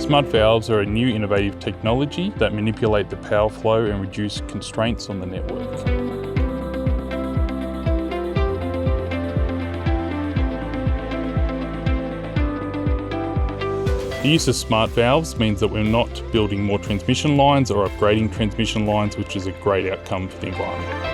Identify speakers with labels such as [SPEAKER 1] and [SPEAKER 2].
[SPEAKER 1] Smart valves are a new innovative technology that manipulate the power flow and reduce constraints on the network. The use of smart valves means that we're not building more transmission lines or upgrading transmission lines, which is a great outcome for the environment.